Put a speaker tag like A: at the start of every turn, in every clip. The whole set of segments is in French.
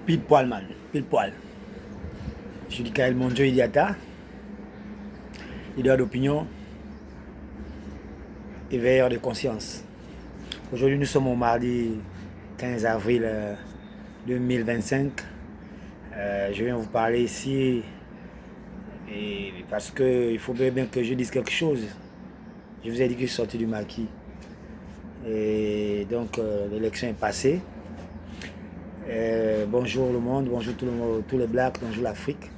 A: Pile poil, man. Pile poil. Je suis Kael Monjo Idiata, leader d'opinion et veilleur de conscience. Aujourd'hui, nous sommes au mardi 15 avril 2025. Je viens vous parler ici parce qu'il faut bien que je dise quelque chose. Je vous ai dit que je suis sorti du maquis. Et donc, l'élection est passée. Bonjour le monde, bonjour tous les blacks, bonjour l'Afrique,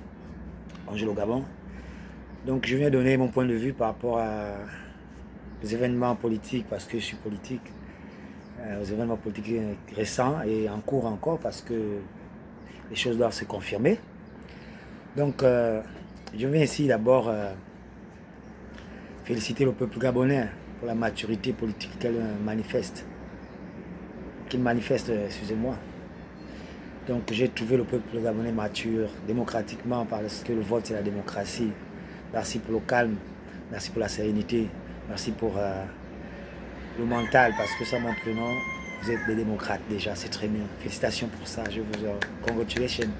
A: bonjour le Gabon. Donc, je viens donner mon point de vue par rapport aux événements politiques, parce que je suis politique, aux événements politiques récents et en cours encore, parce que les choses doivent se confirmer. Donc, je viens ici d'abord féliciter le peuple gabonais pour la maturité politique qu'il manifeste, excusez-moi. Donc j'ai trouvé le peuple gabonais mature, démocratiquement, parce que le vote c'est la démocratie. Merci pour le calme, merci pour la sérénité, merci pour le mental, parce que ça montre que non, vous êtes des démocrates déjà, c'est très bien. Félicitations pour ça, je vous congratulations.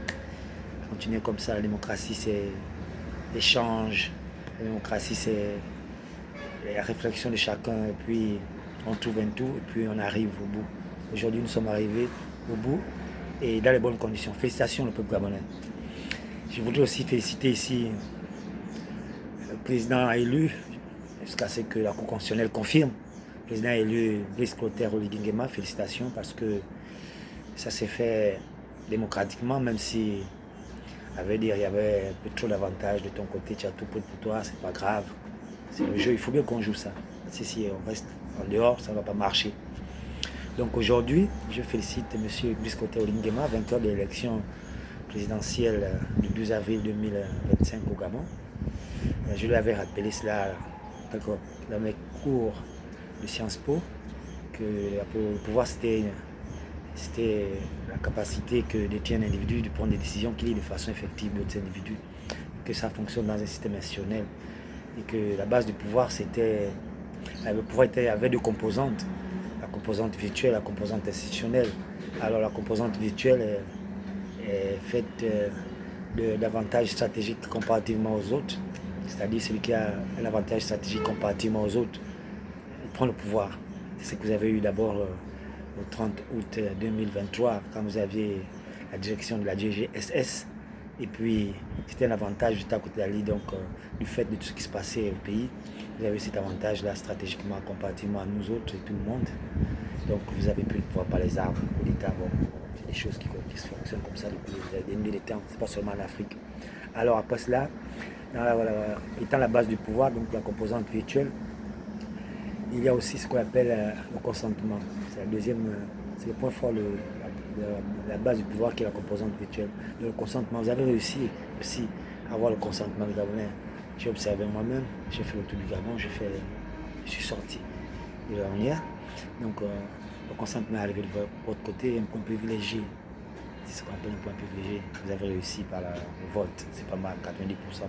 A: Continuez comme ça, la démocratie c'est l'échange, la démocratie c'est la réflexion de chacun, et puis on trouve un tout, et puis on arrive au bout. Aujourd'hui nous sommes arrivés au bout, et dans les bonnes conditions. Félicitations le peuple gabonais. Je voudrais aussi féliciter ici le président élu, jusqu'à ce que la Cour constitutionnelle confirme. Le président élu Brice Clotaire Oligui Nguema, félicitations, parce que ça s'est fait démocratiquement, même si, à vrai dire, il y avait un peu trop d'avantages de ton côté, tu as tout pour toi, c'est pas grave. C'est le jeu, il faut bien qu'on joue ça. Si on reste en dehors, ça ne va pas marcher. Donc aujourd'hui, je félicite M. Brice Clotaire Oligui Nguema, vainqueur de l'élection présidentielle du 12 avril 2025 au Gabon. Je lui avais rappelé cela dans mes cours de Sciences Po, que le pouvoir c'était la capacité que détient un individu de prendre des décisions qu'il ait de façon effective d'autres individus, que ça fonctionne dans un système institutionnel, et que la base du pouvoir avait deux composantes. La composante virtuelle, la composante institutionnelle. Alors la composante virtuelle est faite d'avantages stratégiques comparativement aux autres. C'est-à-dire celui qui a un avantage stratégique comparativement aux autres, il prend le pouvoir. C'est ce que vous avez eu d'abord le 30 août 2023, quand vous aviez la direction de la DGSS. Et puis, c'était un avantage juste à côté de la ligne, donc du fait de tout ce qui se passait au pays, vous avez cet avantage-là stratégiquement, comparativement à nous autres et tout le monde. Donc, vous avez pu le pouvoir par les armes, pour l'État. Bon, c'est des choses qui fonctionnent comme ça depuis des milliers de temps, c'est pas seulement en Afrique. Alors, après cela, étant la base du pouvoir, donc la composante virtuelle, il y a aussi ce qu'on appelle le consentement. C'est la deuxième, c'est le point fort de la base du pouvoir qui est la composante virtuelle. Le consentement, vous avez réussi aussi à avoir le consentement du Gabonais. J'ai observé moi-même, j'ai fait le tour du Gabon, je suis sorti de l'ornière. Donc le consentement est arrivé de votre côté, un point privilégié. C'est ce qu'on appelle un point privilégié. Vous avez réussi par le vote, c'est pas mal, 90%. Bon.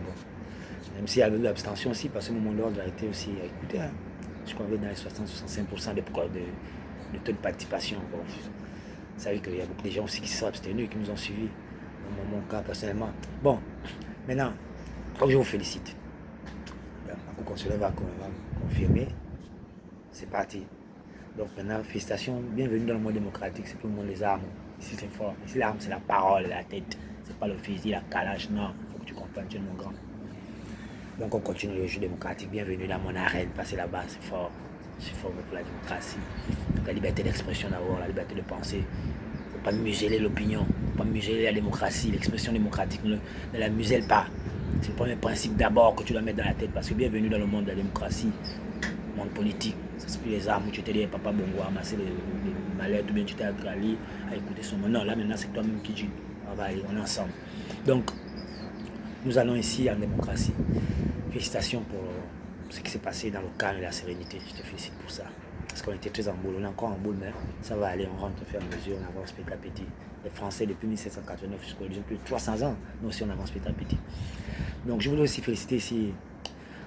A: Même s'il y a eu l'abstention aussi, parce que le moment d'ordre a été aussi écouté. Hein. Je crois que dans les 60-65% de taux de participation. Bon, vous savez qu'il y a beaucoup de gens aussi qui se sont abstenus et qui nous ont suivis, dans mon cas personnellement. Bon, maintenant, je vous félicite. La Cour constitutionnelle va confirmer. C'est parti. Donc maintenant, félicitations, bienvenue dans le monde démocratique, c'est tout le monde les armes. Ici c'est fort. Ici l'arme c'est la parole, la tête. C'est pas le fusil, la calage, non. Il faut que tu comprennes, tu es mon grand. Donc on continue le jeu démocratique. Bienvenue dans mon arène, passez là-bas, c'est fort. C'est fort pour la démocratie. Donc, la liberté d'expression d'abord, la liberté de penser. Il ne faut pas museler l'opinion, il ne faut pas museler la démocratie, l'expression démocratique, ne la muselle pas. C'est le premier principe d'abord que tu dois mettre dans la tête, parce que bienvenue dans le monde de la démocratie, le monde politique. Ça c'est plus les armes où tu étais dit papa bongo à amasser les mallettes, ou bien tu t'es allé à écouter son nom. Non, là maintenant c'est toi-même qui dis, on va aller, on est ensemble. Donc, nous allons ici en démocratie. Félicitations pour ce qui s'est passé dans le calme et la sérénité. Je te félicite pour ça. Parce qu'on était très en boule. On est encore en boule, mais ça va aller. On rentre au fur et à mesure. On avance petit à petit. Les Français, depuis 1789 jusqu'à plus de 300 ans, nous aussi on avance petit à petit. Donc je voudrais aussi féliciter ici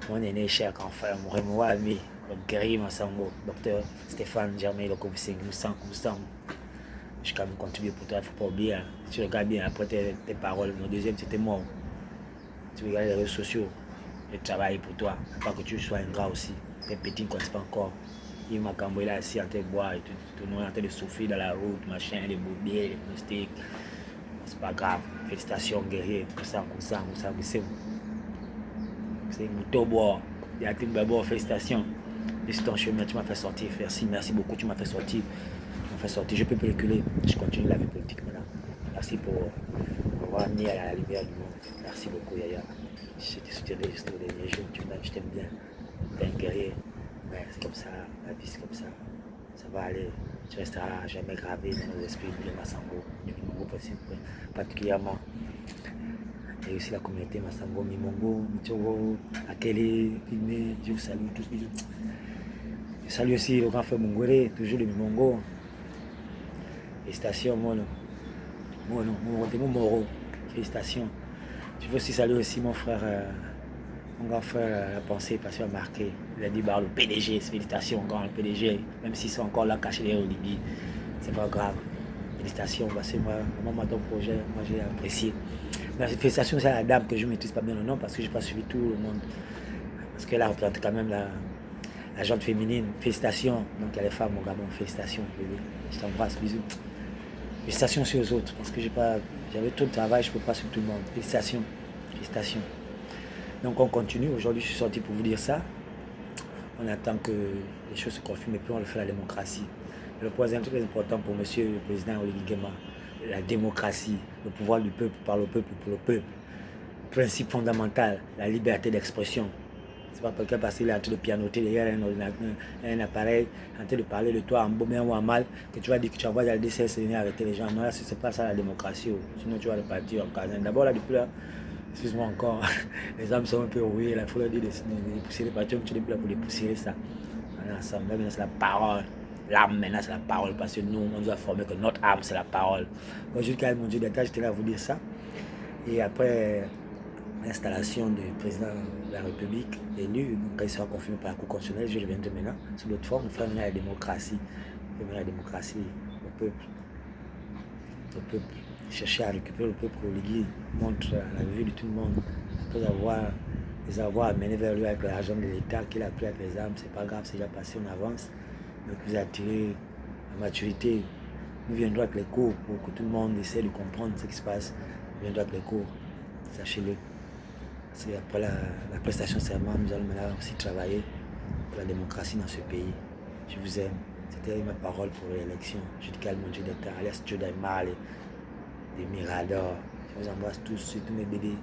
A: mon aîné, cher grand frère, mon Rémo ami, le guerrier Massango, docteur Stéphane Germain Lokobusing, Moussang. Je vais quand même contribuer pour toi, il ne faut pas oublier. Hein. Si tu regardes bien après tes paroles, mon deuxième c'était mort. Tu regardes les réseaux sociaux, je travaille pour toi, pas que tu sois ingrat aussi. Tes petits ne connaissent pas encore. Il m'a cambré là assis en train de boire, et tout le monde en train de souffrir dans la route, machin, les bourbiers, les moustiques. C'est pas grave. Félicitations, guerrier. C'est un bois. Il y a une d'abord, félicitations. C'est ton chemin, tu m'as fait sortir. Merci beaucoup, tu m'as fait sortir. Tu m'as fait sortir. Je peux plus reculer. Je continue la vie politique maintenant. Merci pour m'avoir amené à la lumière du monde. Merci beaucoup, Yaya. Je te soutiendrai jusqu'au dernier jour. Je t'aime bien. Tu es un guerrier. Mais c'est comme ça, la vie c'est comme ça. Ça va aller. Tu resteras jamais gravé dans nos esprits, nous les Massango, particulièrement. Et aussi la communauté Massango, Mimongo, Michogo, Akele, Pygmé, je vous salue tous. Je salue aussi le grand frère Mongoré, toujours le Mimongo. Félicitations, mon Moro. Félicitations. Je veux aussi saluer aussi mon frère, mon grand frère, la pensée, parce qu'il a marqué. Il a dit, bah, le PDG, félicitations, grand le PDG, même s'ils sont encore là cachés derrière Olivier, c'est pas grave. Félicitations, parce que moi, ton projet, moi j'ai apprécié. Mais félicitations, c'est à la dame que je ne maîtrise pas bien le nom, parce que je n'ai pas suivi tout le monde. Parce qu'elle a représenté quand même la gente féminine. Félicitations. Donc il y a les femmes, mon gamin, félicitations, bébé. Je t'embrasse, bisous. Félicitations sur les autres, parce que j'avais tout le travail, je ne peux pas sur tout le monde. Félicitations. Félicitations. Donc on continue. Aujourd'hui, je suis sorti pour vous dire ça. On attend que les choses se confirment et puis on le fait la démocratie. Et le point très important pour monsieur le président Olivier Nguema, la démocratie, le pouvoir du peuple par le peuple pour le peuple. Principe fondamental, la liberté d'expression. C'est pas quelqu'un parce qu'il est en train de pianoter derrière un appareil, en train de parler de toi en bon bien ou en mal, que tu vas dire que tu envoies dans le DCS et arrêter les gens. Non, là, c'est pas ça la démocratie. Sinon, tu vas repartir en casin. D'abord, là, depuis là, excuse-moi encore, les âmes sont un peu rouillées. Il faut leur dire de pousser les parties, tu es plus là pour les pousser ça. On est ensemble. Là, maintenant, c'est la parole. L'âme, maintenant, c'est la parole. Parce que nous, on nous a formé que notre âme, c'est la parole. Moi, je dis, mon Dieu d'État, j'étais là à vous dire ça. Et après l'installation du président de la République élu, donc quand il sera confirmé par la Cour constitutionnelle, je reviendrai maintenant, sous l'autre forme, on fera maintenant la démocratie. La démocratie, le peuple, chercher à récupérer le peuple Oligui, montre la vue de tout le monde, après les avoir amenés vers lui avec l'argent de l'État qu'il a pris avec les armes, c'est pas grave, c'est déjà passé, on avance. Donc vous attirez la maturité. Nous viendrons avec les cours pour que tout le monde essaie de comprendre ce qui se passe. Nous viendrons avec les cours, sachez-le. C'est après la prestation serment, nous allons maintenant aussi travailler pour la démocratie dans ce pays. Je vous aime. C'était ma parole pour l'élection. Je dis calme mon Dieu d'État, alias Joe Daimale, des Miradors. Je vous embrasse tous, surtout mes bébés.